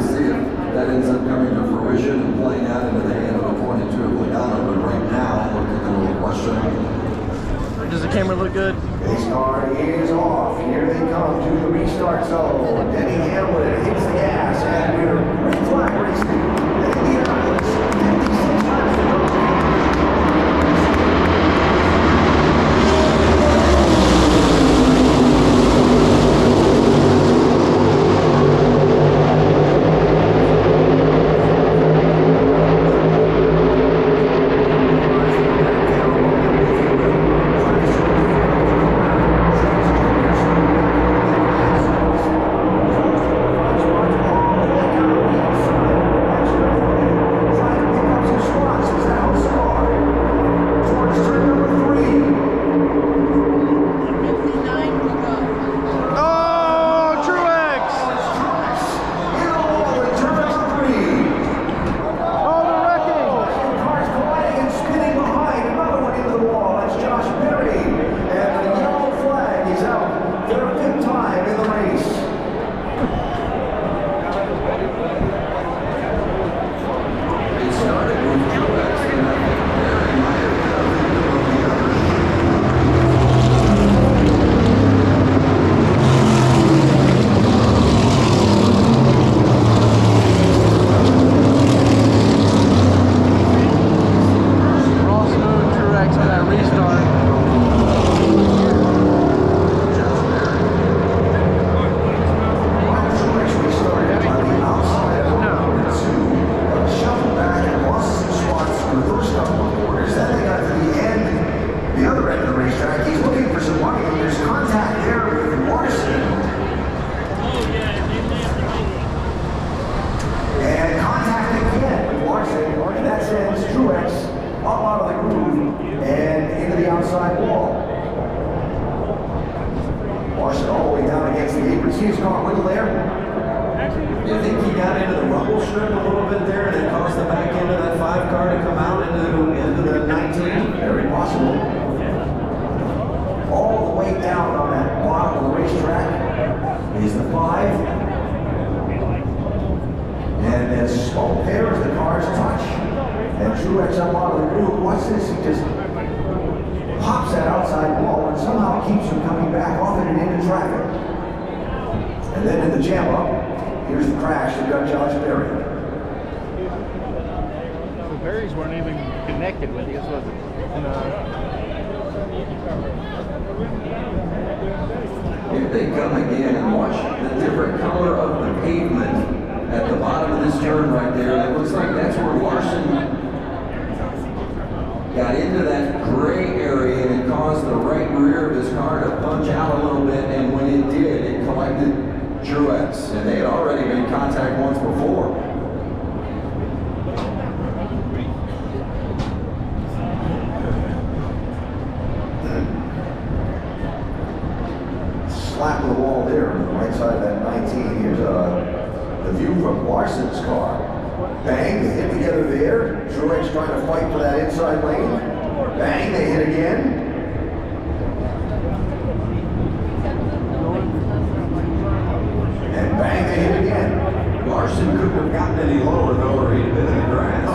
see if that ends up coming to fruition and playing out into the hand of the 22 of Logano, but right now, looking a little questioning. Does the camera look good? Pace car is off. Here they come to the restart zone. Denny Hamlin hits the gas, and we're green flag racing. And Indianapolis, 56 laps to go. Here they come again, and watch the different color of the pavement at the bottom of this turn right there. It looks like that's where Larson got into that gray area and it caused the right rear of his car to punch out a little bit, and when it did, it collected Truex, and they had already made contact once before. Slap of the wall there on the right side of that 19. Here's the view from Larson's car. Bang, they hit together there. Truex trying to fight for that inside lane. Bang, they hit again. And bang, they hit again. Larson couldn't have gotten any lower though, or he'd been in the grass.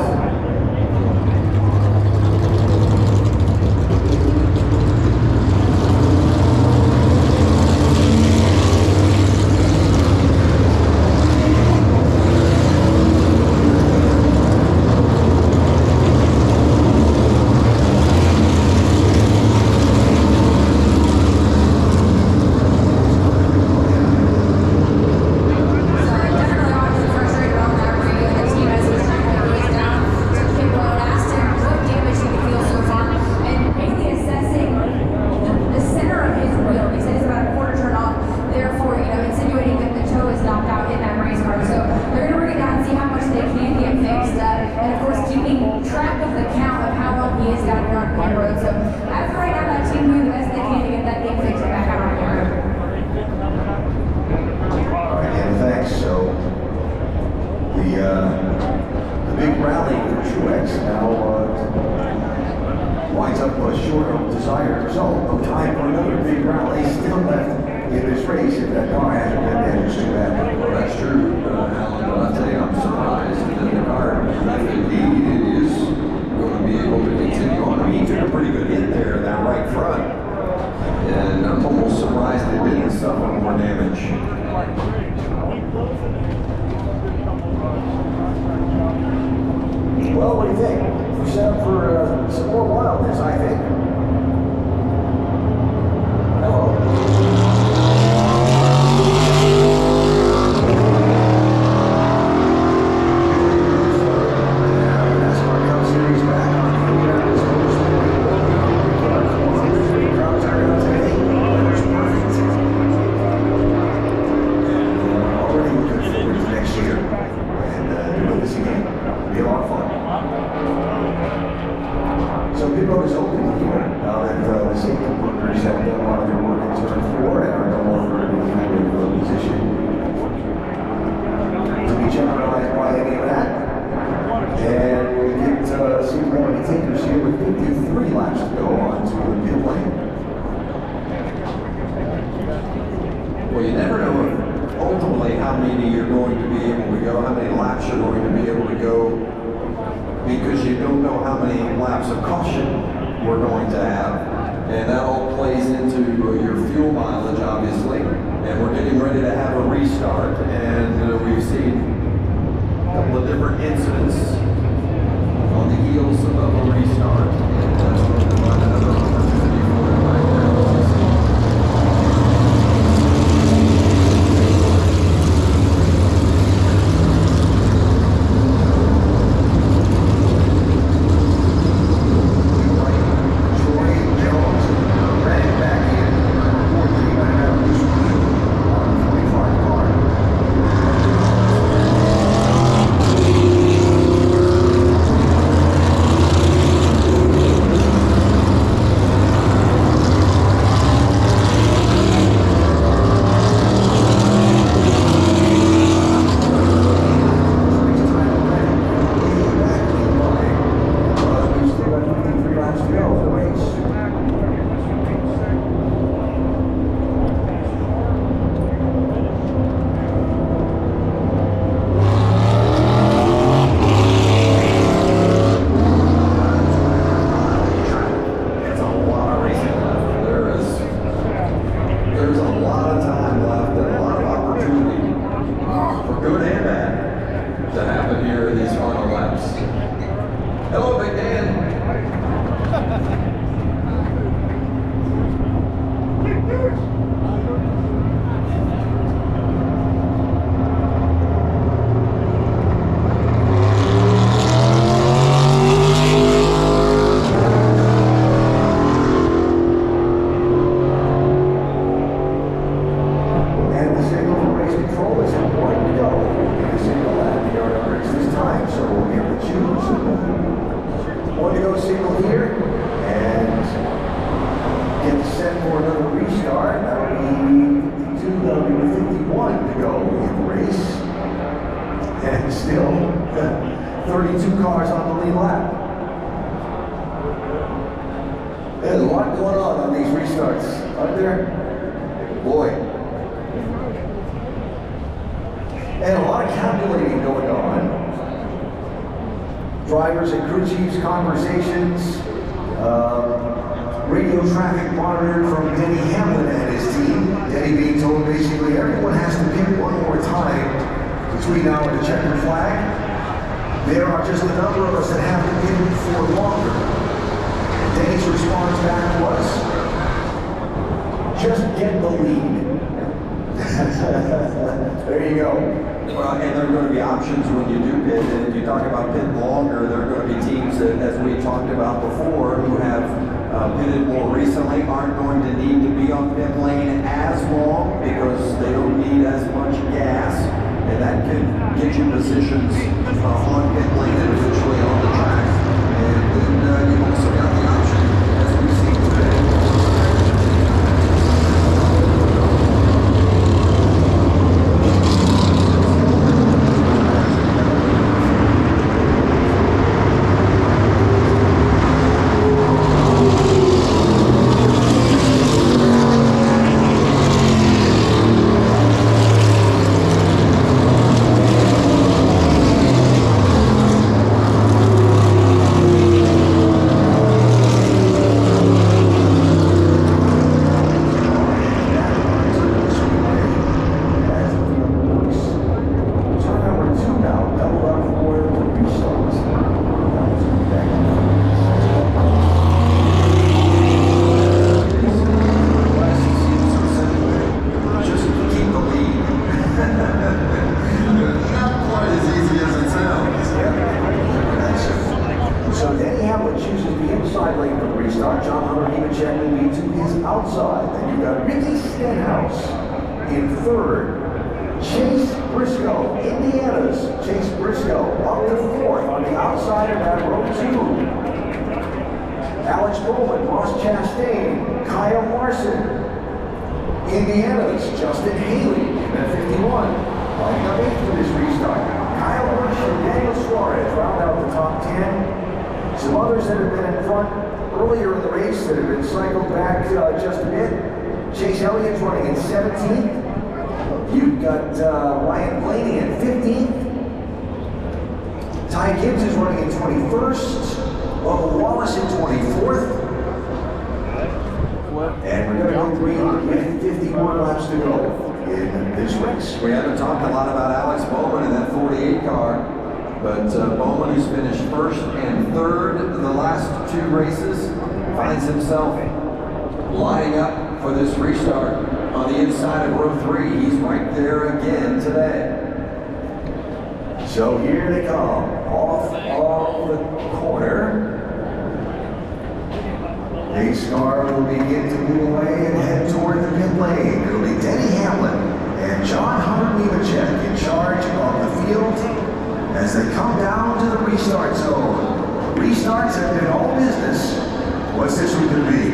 how many you're going to be able to go, how many laps you're going to be able to go, because you don't know how many laps of caution we're going to have. And that all plays into your fuel mileage, obviously. And we're getting ready to have a restart, and we've seen a couple of different incidents on the heels of a restart. And that's going to provide another opportunity for it right now. Drivers and crew chiefs conversations, radio traffic monitored from Denny Hamlin and his team. Denny being told basically everyone has to pick one more time between now and the checkered flag. There are just a number of us that have to pick for longer. And Denny's response back was, just get the lead. There you go. Well, and there are going to be options when you do pit, and if you talk about pit longer, there are going to be teams that, as we talked about before, who have pitted more recently, aren't going to need to be on pit lane as long because they don't need as much gas, and that can get you positions on pit lane and eventually on the track. And then you've also got the option, as we've seen today. In third, Chase Briscoe, Indiana's Chase Briscoe, up to fourth on the outside of that row two. Alex Bowman, Ross Chastain, Kyle Larson, Indiana's Justin Haley at 51, lining up eighth for this restart. Kyle Busch and Daniel Suarez round out the top 10. Some others that have been in front earlier in the race that have been cycled back just a bit. Chase Elliott's running in 17th. You've got Ryan Blaney at 15th. Ty Gibbs is running in 21st. Bubba Wallace in 24th. And we're going to go green with 50 more laps to go in this race. We haven't talked a lot about Alex Bowman in that 48 car, but Bowman, who's finished first and third in the last two races, finds himself lining up for this restart on the inside of row 3. He's right there again today. So here they come, off of the corner. Pace car will begin to move away and head toward the pit lane. It'll be Denny Hamlin and John Hunter Nemechek in charge of the field as they come down to the restart zone. Restarts have been all business. What's this one going to be?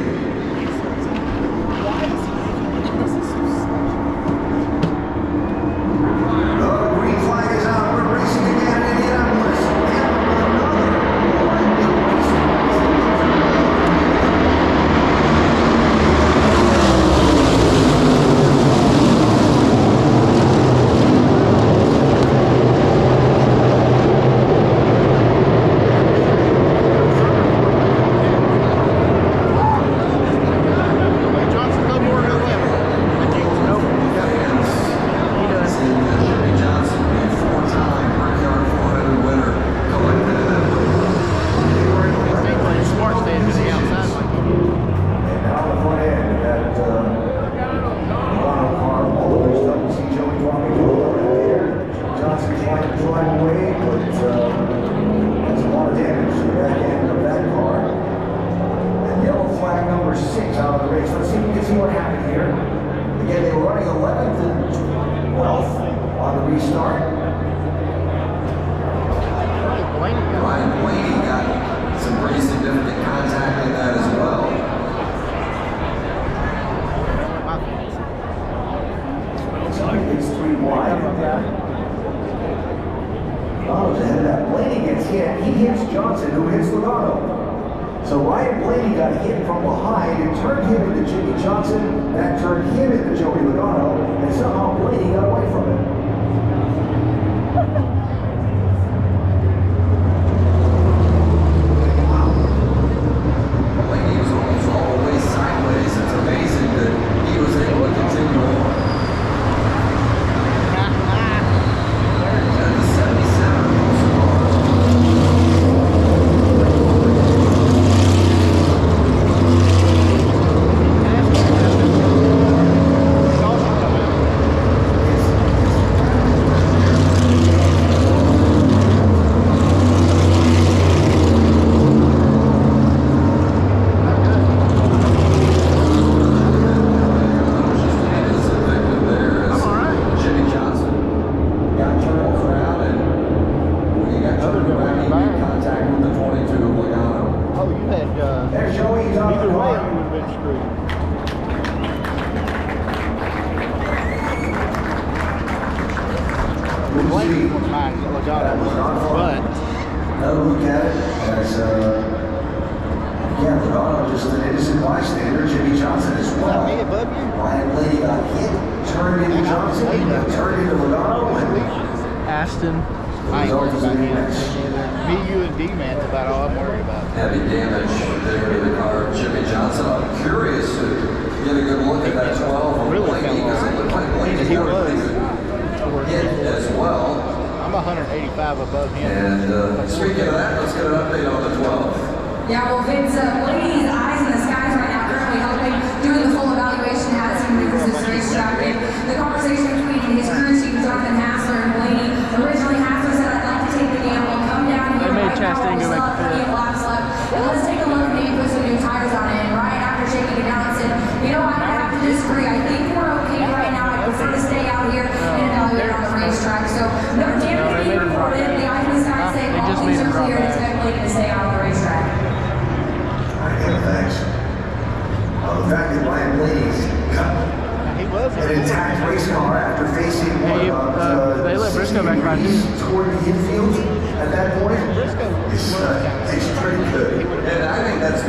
The green flag is out. We're racing again in Indianapolis.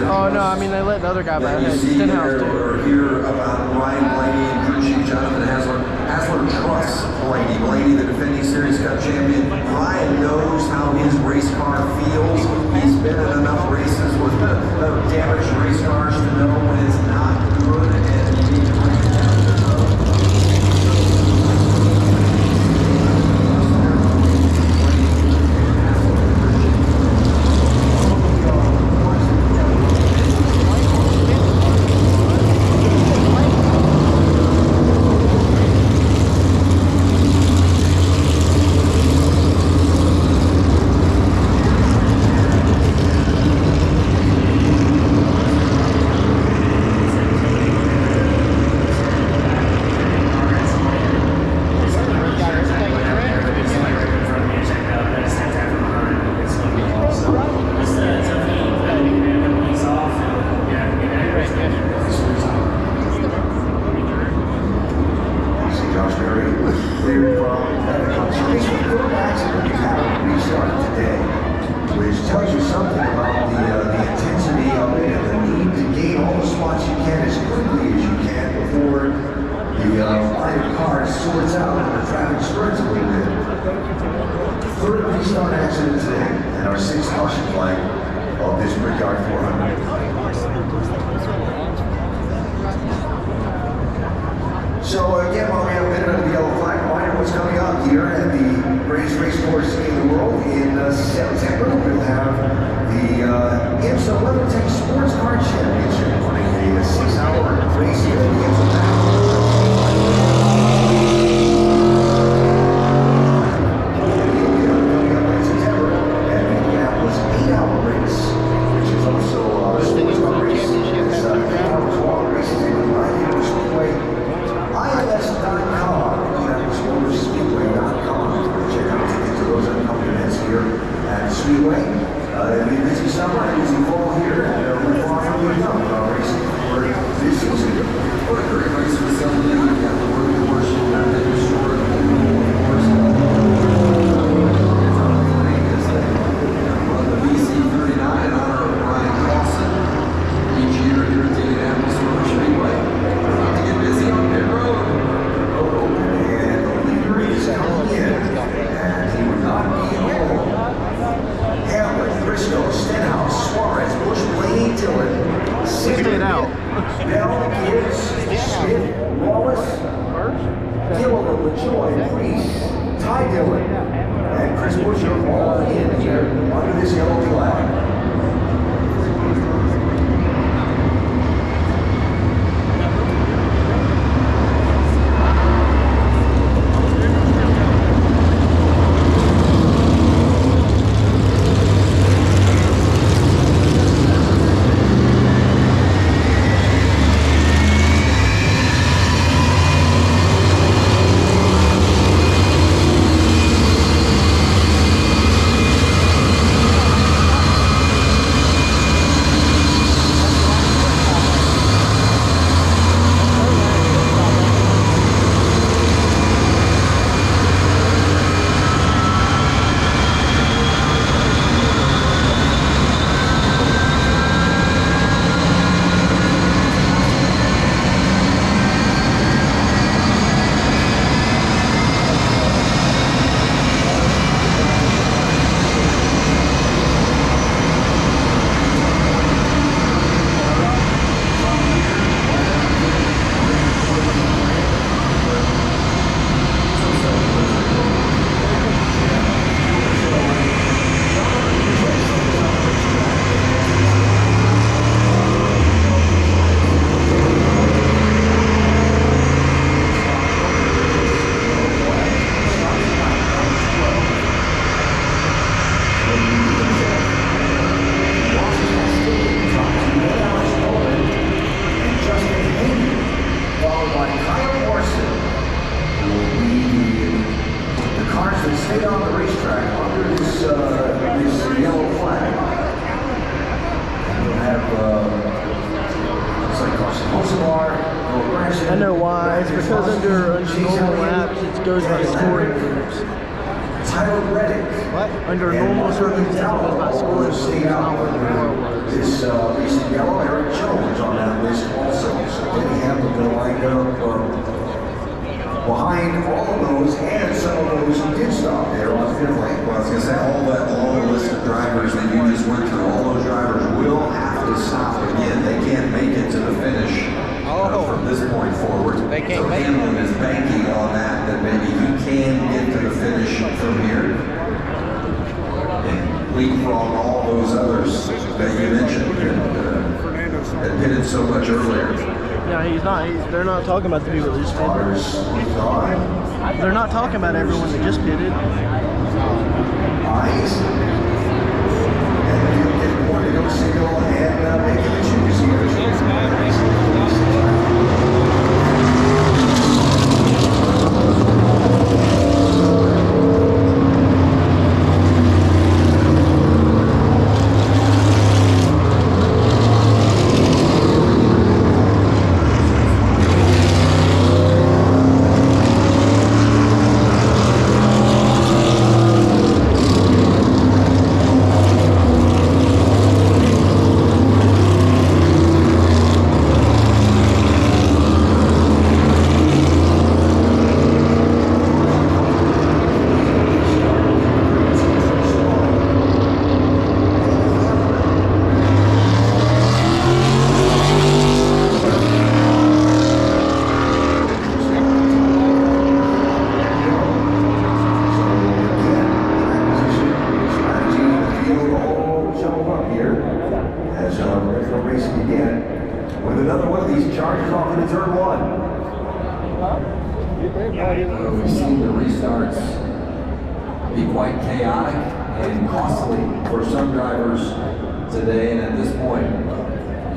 Oh no, I mean they let the other guy back. You see here about Ryan Blaney and crew chief Jonathan Hasler Dazzler trusts Blaney. Blaney, the defending Series Cup champion. Ryan knows how his race car feels. He's been in enough races with damaged race cars to know when it's not good and you need to bring it down to the third restart accident today, and our sixth caution flag of this Brickyard 400. So again, while we have a minute of the yellow flag, reminder what's coming up here at the greatest race course in the world in September. We'll have the IMSA WeatherTech Sports Car Championship, running a 6-hour race here at the IMSA Pack. I know why. It's because under normal laps, it goes by scoring groups. What? Under normal circumstances, it goes by scoring groups. This recent yellow, Eric Jones on that list also. So Denny Hamilton lined up behind all of those and some of those who did stop there on pit lane. Well, I was going to say, all that long list of drivers that you just went through, all those drivers will have to stop again. They can't make it to the finish from this point forward. They can't so make it. Hamlin is banking on that maybe he can get to the finish from here. And leapfrog all those others that you mentioned that pitted so much earlier. Yeah, he's not. They're not talking about the people that just pitted. They're not talking about everyone that just pitted. Eyes. And you'll get more to go single and making the choose here. We've seen the restarts be quite chaotic and costly for some drivers today, and at this point,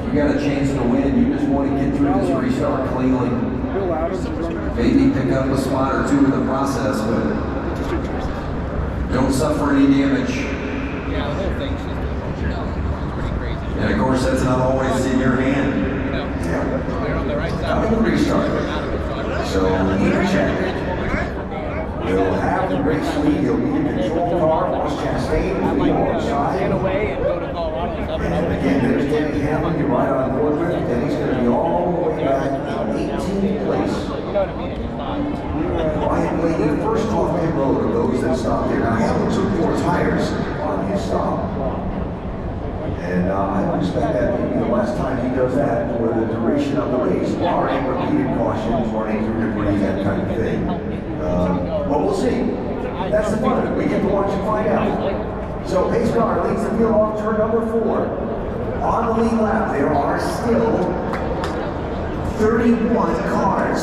you got a chance to win. You just want to get through this restart cleanly. Maybe pick up a spot or two in the process, but don't suffer any damage. Yeah, the whole thing's just pretty crazy. And of course, that's not always in your hand. They're on the right side. Now the restart. So either check. He'll have the race lead. He'll be in control car. Ross Chastain will be on the side. Get away and go to Colorado. And again, there's Denny Hamlin. You're right on board with it. Denny's going to be all the way back in 18th place. You know what I mean? It's not. Ryan Blaney first off pit road of those that stopped there. Now Hamlin took 4 tires on his stop. And I would expect that to be the last time he does that for the duration of the race, barring repeated cautions, running through debris, that kind of thing. But we'll see. That's the fun of it. We get to watch and find out. So pace car leads the field off turn number 4. On the lead lap, there are still 31 cars.